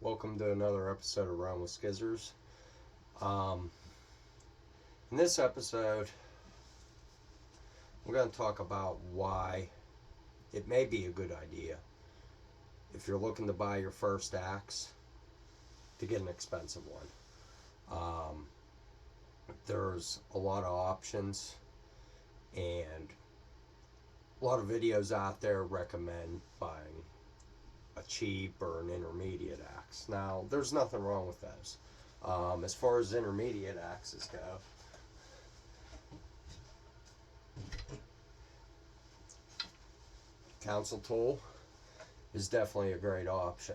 Welcome to another episode of Run with Skizzers. In this episode, we're going to talk about why it may be a good idea if you're looking to buy your first axe to get an expensive one. There's a lot of options and a lot of videos out there recommend buying a cheap or an intermediate axe. Now, there's nothing wrong with those. As far as intermediate axes go, council tool is definitely a great option.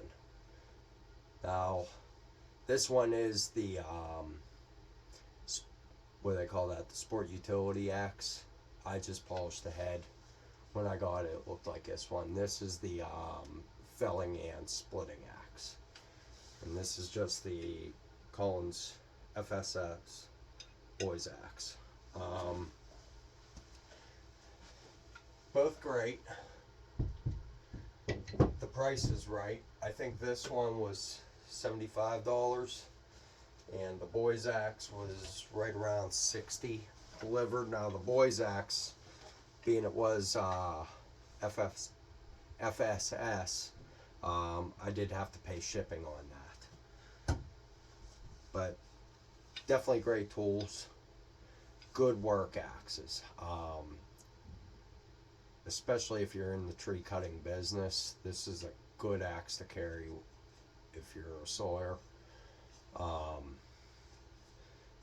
Now, this one is the what do they call that? The sport utility axe. I just polished the head. When I got it, it looked like this one. This is the felling and splitting axe, and this is just the Collins FSS boys axe. Both great. The price is right. I think this one was $75 and the boys axe was right around $60 delivered. Now the boys axe, being it was FSS, I did have to pay shipping on that. But definitely great tools, good work axes. Especially if you're in the tree cutting business, this is a good axe to carry if you're a sawyer.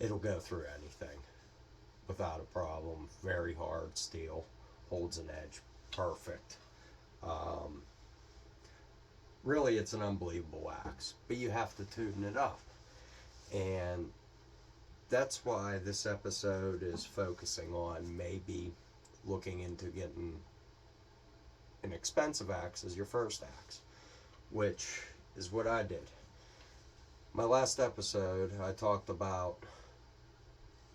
It'll go through anything without a problem. Very hard steel, holds an edge perfect. Really, it's an unbelievable axe, but you have to tune it up, and that's why this episode is focusing on maybe looking into getting an expensive axe as your first axe, which is what I did. My last episode, I talked about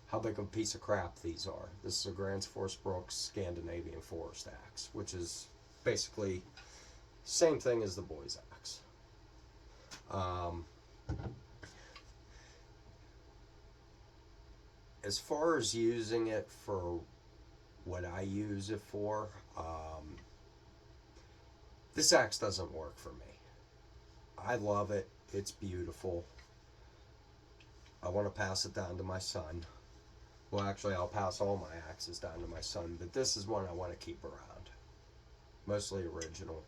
how big of a piece of crap these are. This is a gransfors bruks Scandinavian forest axe, which is basically same thing as the boys axe. As far as using it for what I use it for, this axe doesn't work for me. I love it. It's beautiful. I want to pass it down to my son. Well, actually, I'll pass all my axes down to my son, but this is one I want to keep around. Mostly original.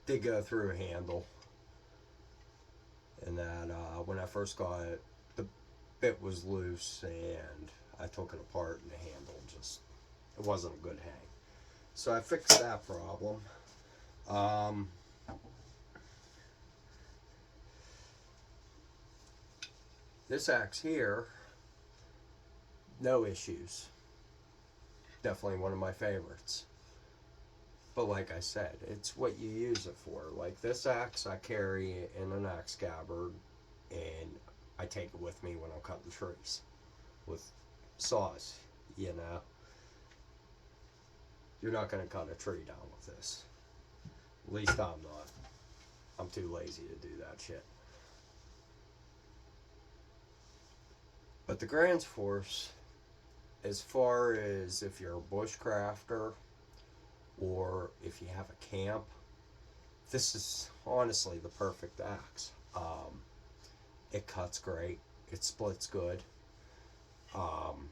Did go through a handle, and that when I first got it, the bit was loose, and I took it apart, and the handle just, it wasn't a good hang. So I fixed that problem. This axe here, no issues. Definitely one of my favorites. But like I said, it's what you use it for. Like this axe I carry in an axe scabbard, and I take it with me when I'm cutting trees with saws, you know. You're not going to cut a tree down with this. At least I'm not. I'm too lazy to do that shit. But the gransfors, as far as if you're a bushcrafter or if you have a camp, this is honestly the perfect axe. It cuts great. It splits good. And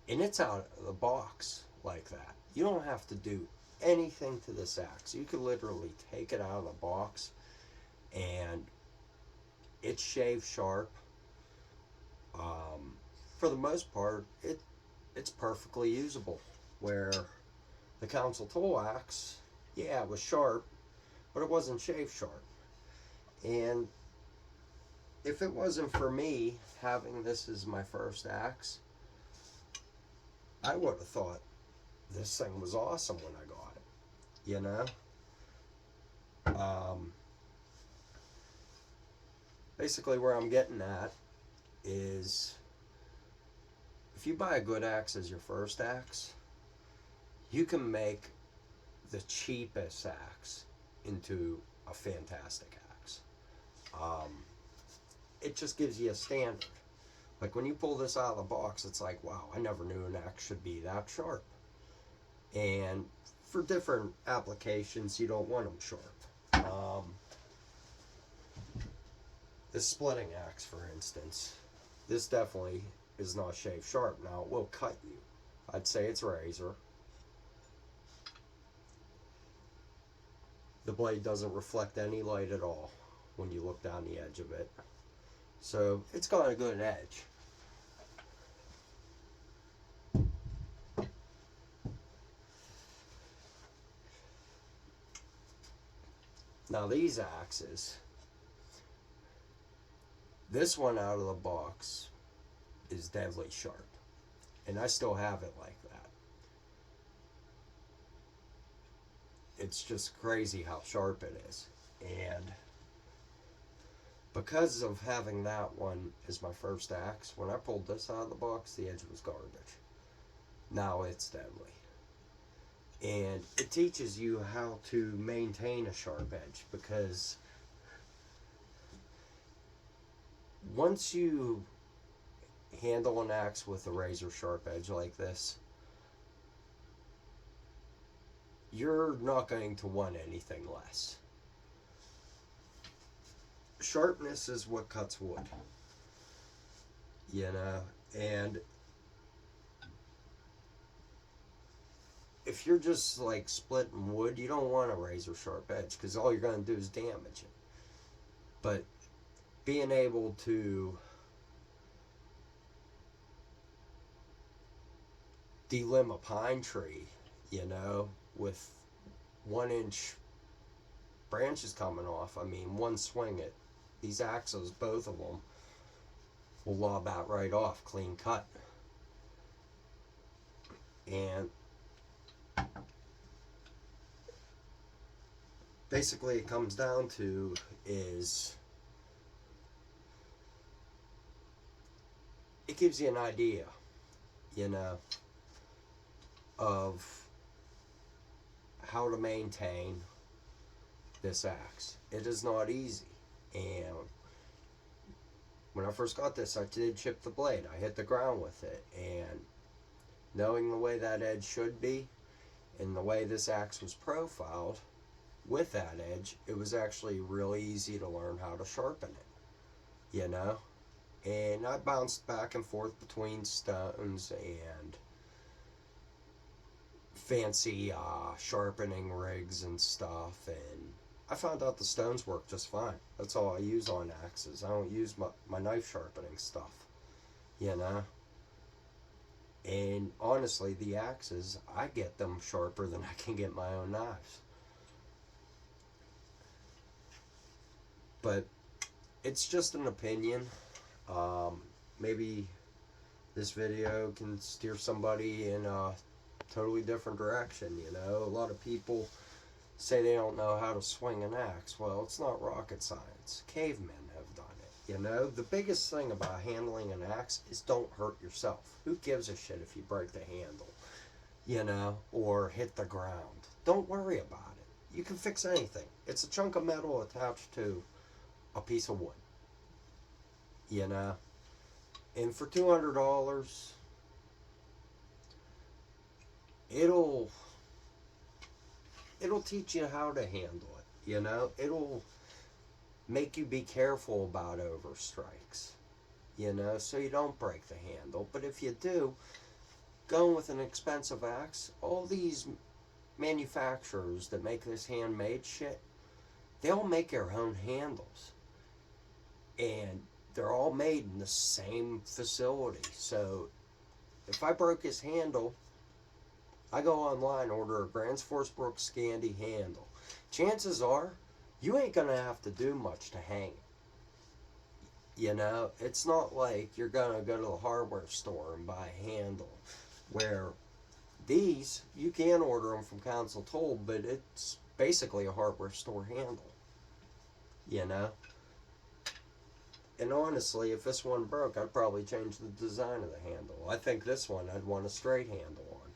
it's out of the box like that. You don't have to do anything to this axe. You could literally take it out of the box and it's shave sharp. For the most part, it's perfectly usable. Where the council tool axe, yeah, it was sharp, but it wasn't shave sharp. And if it wasn't for me having this as my first axe, I would have thought this thing was awesome when I got it, you know? Basically where I'm getting at is if you buy a good axe as your first axe, you can make the cheapest axe into a fantastic axe. It just gives you a standard. Like when you pull this out of the box, it's like, wow, I never knew an axe should be that sharp. And for different applications, you don't want them sharp. This splitting axe, for instance, this definitely is not shave sharp. Now, it will cut you. I'd say it's razor. The blade doesn't reflect any light at all when you look down the edge of it. So, it's got a good edge. Now, these axes, this one out of the box is deadly sharp. And I still have it like that. It's just crazy how sharp it is. And because of having that one as my first axe, when I pulled this out of the box, the edge was garbage. Now it's deadly. And it teaches you how to maintain a sharp edge, because once you handle an axe with a razor sharp edge like this, you're not going to want anything less. Sharpness is what cuts wood, you know, and if you're just like splitting wood, you don't want a razor sharp edge, because all you're going to do is damage it. But being able to delimb a pine tree, you know, with 1-inch branches coming off, I mean, one swing it, these axes, both of them, will lob out right off, clean cut. And basically it comes down to is it gives you an idea, you know, of how to maintain this axe. It is not easy. And when I first got this, I did chip the blade. I hit the ground with it, and knowing the way that edge should be and the way this axe was profiled with that edge, it was actually really easy to learn how to sharpen it, you know. And I bounced back and forth between stones and fancy sharpening rigs and stuff, and I found out the stones work just fine. That's all I use on axes. I don't use my knife sharpening stuff, you know. And honestly, the axes, I get them sharper than I can get my own knives. But it's just an opinion. Maybe this video can steer somebody in a totally different direction, you know. A lot of people say they don't know how to swing an axe. Well, it's not rocket science. Cavemen have done it, you know. The biggest thing about handling an axe is don't hurt yourself. Who gives a shit if you break the handle, you know, or hit the ground? Don't worry about it. You can fix anything. It's a chunk of metal attached to a piece of wood, you know. And for $200, it'll teach you how to handle it, you know. It'll make you be careful about overstrikes, you know, so you don't break the handle. But if you do, going with an expensive axe, all these manufacturers that make this handmade shit, they all make their own handles. And they're all made in the same facility. So if I broke his handle, I go online, order a gransfors bruks Scandi handle. Chances are, you ain't going to have to do much to hang it. You know, it's not like you're going to go to the hardware store and buy a handle. Where these, you can order them from Council Tool, but it's basically a hardware store handle. You know? And honestly, if this one broke, I'd probably change the design of the handle. I think this one I'd want a straight handle on,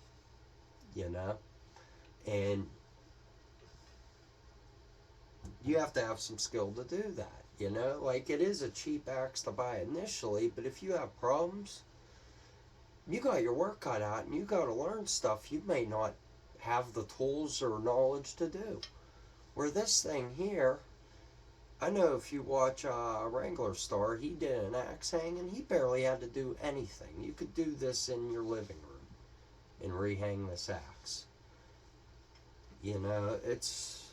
you know? And you have to have some skill to do that, you know? Like, it is a cheap axe to buy initially, but if you have problems, you got your work cut out and you got to learn stuff you may not have the tools or knowledge to do. Where this thing here, I know if you watch Wrangler Star, he did an axe hang and he barely had to do anything. You could do this in your living room and rehang this axe. You know, it's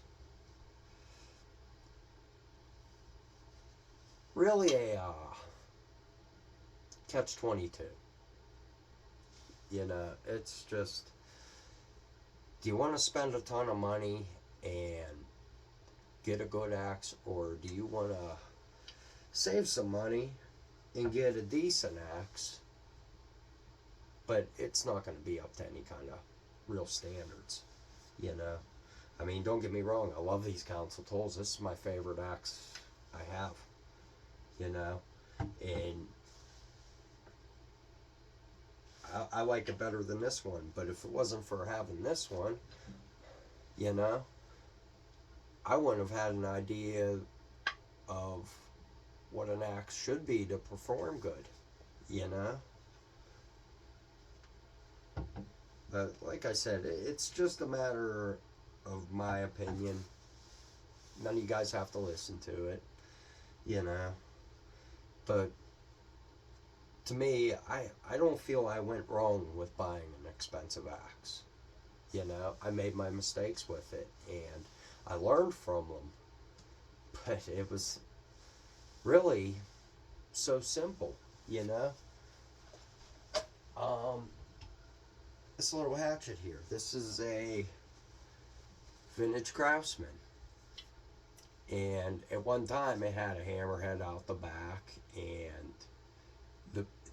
really a catch-22. You know, it's just, do you want to spend a ton of money and get a good axe, or do you want to save some money and get a decent axe, but it's not going to be up to any kind of real standards, you know? I mean, don't get me wrong, I love these council tools. This is my favorite axe I have, you know? And I like it better than this one, but if it wasn't for having this one, you know, I wouldn't have had an idea of what an axe should be to perform good, you know? But like I said, it's just a matter of my opinion. None of you guys have to listen to it, you know? But to me, I don't feel I went wrong with buying an expensive axe. You know, I made my mistakes with it and I learned from them. But it was really so simple, you know? This little hatchet here, this is a vintage Craftsman. And at one time it had a hammerhead out the back and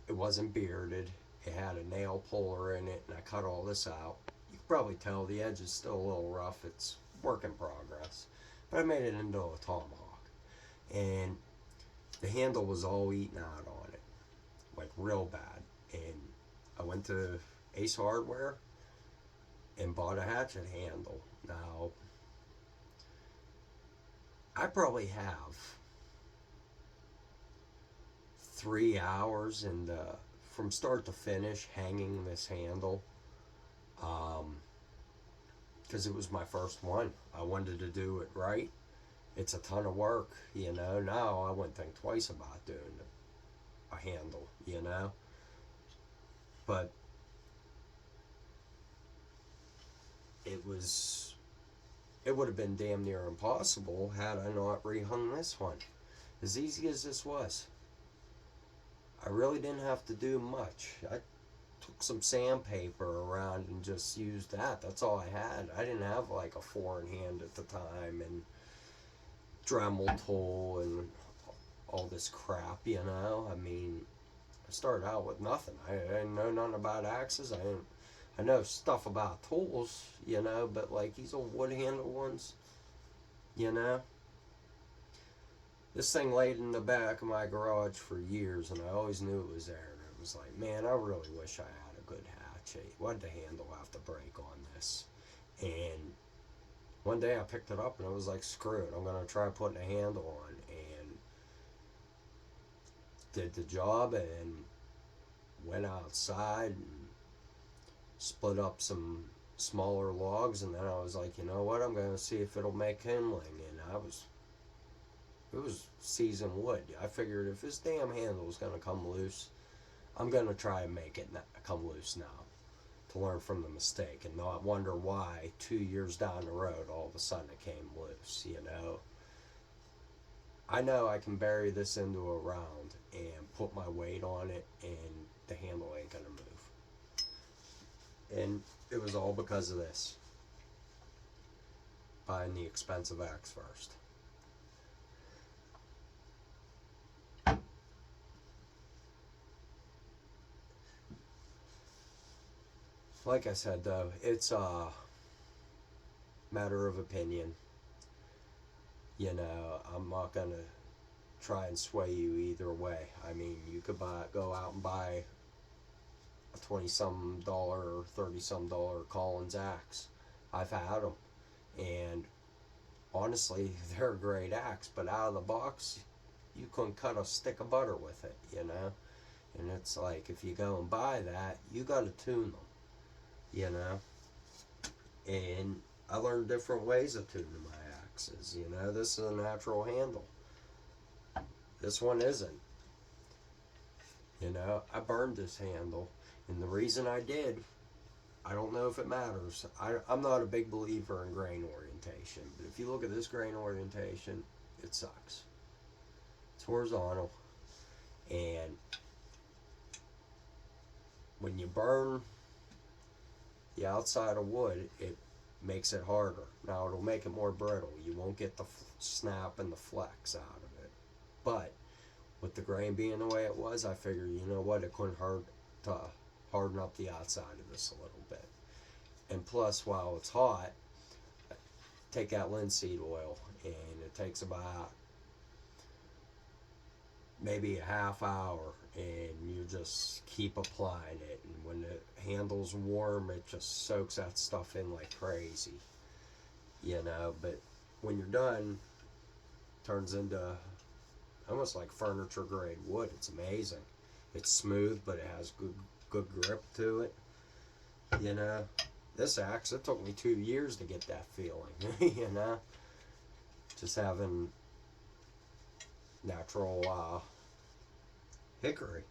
it wasn't bearded. It had a nail puller in it and I cut all this out. You can probably tell the edge is still a little rough. It's work in progress. But I made it into a tomahawk. And the handle was all eaten out on it. Like real bad. And I went to Ace Hardware and bought a hatchet handle. Now, I probably have 3 hours in from start to finish hanging this handle, because it was my first one. I wanted to do it right. It's a ton of work, you know. Now I wouldn't think twice about doing a handle, you know. But it would have been damn near impossible had I not rehung this one. As easy as this was, I really didn't have to do much. I took some sandpaper around and just used that. That's all I had. I didn't have like a 4-in-hand at the time and Dremel tool and all this crap, you know. I mean, I started out with nothing. I didn't know nothing about axes. I know stuff about tools, you know, but like these old wood handle ones, you know. This thing laid in the back of my garage for years, and I always knew it was there. And it was like, man, I really wish I had a good hatchet. Why'd the handle have to break on this? And one day I picked it up, and I was like, screw it. I'm going to try putting a handle on. And did the job, and went outside and split up some smaller logs. And then I was like, you know what? I'm going to see if it'll make kindling. And it was seasoned wood. I figured if this damn handle is going to come loose, I'm going to try and make it come loose now to learn from the mistake and not wonder why 2 years down the road all of a sudden it came loose, you know. I know I can bury this into a round and put my weight on it and the handle ain't going to move. And it was all because of this. Buying the expensive axe first. Like I said, though, it's a matter of opinion. You know, I'm not going to try and sway you either way. I mean, you could go out and buy a $20-some or $30-some Collins axe. I've had them. And honestly, they're a great axe, but out of the box, you couldn't cut a stick of butter with it, you know? And it's like, if you go and buy that, you got to tune them, you know? And I learned different ways of tuning my axes, you know? This is a natural handle. This one isn't. You know, I burned this handle, and the reason I did, I don't know if it matters. I'm not a big believer in grain orientation, but if you look at this grain orientation, it sucks. It's horizontal, and when you burn the outside of wood, it makes it harder. Now, it'll make it more brittle. You won't get the snap and the flex out of it. But with the grain being the way it was, I figured, you know what, it couldn't hurt to harden up the outside of this a little bit. And plus, while it's hot, take out linseed oil, and it takes about maybe a half hour, and you just keep applying it. And when the handle's warm, it just soaks that stuff in like crazy, you know. But when you're done, it turns into almost like furniture grade wood. It's amazing. It's smooth, but it has good grip to it, you know. This axe, it took me 2 years to get that feeling, you know. Just having natural hickory,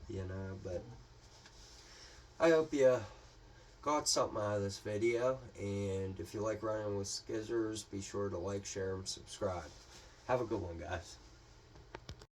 you know. But I hope you got something out of this video, and if you like running with scissors, be sure to like, share, and subscribe. Have a good one, guys.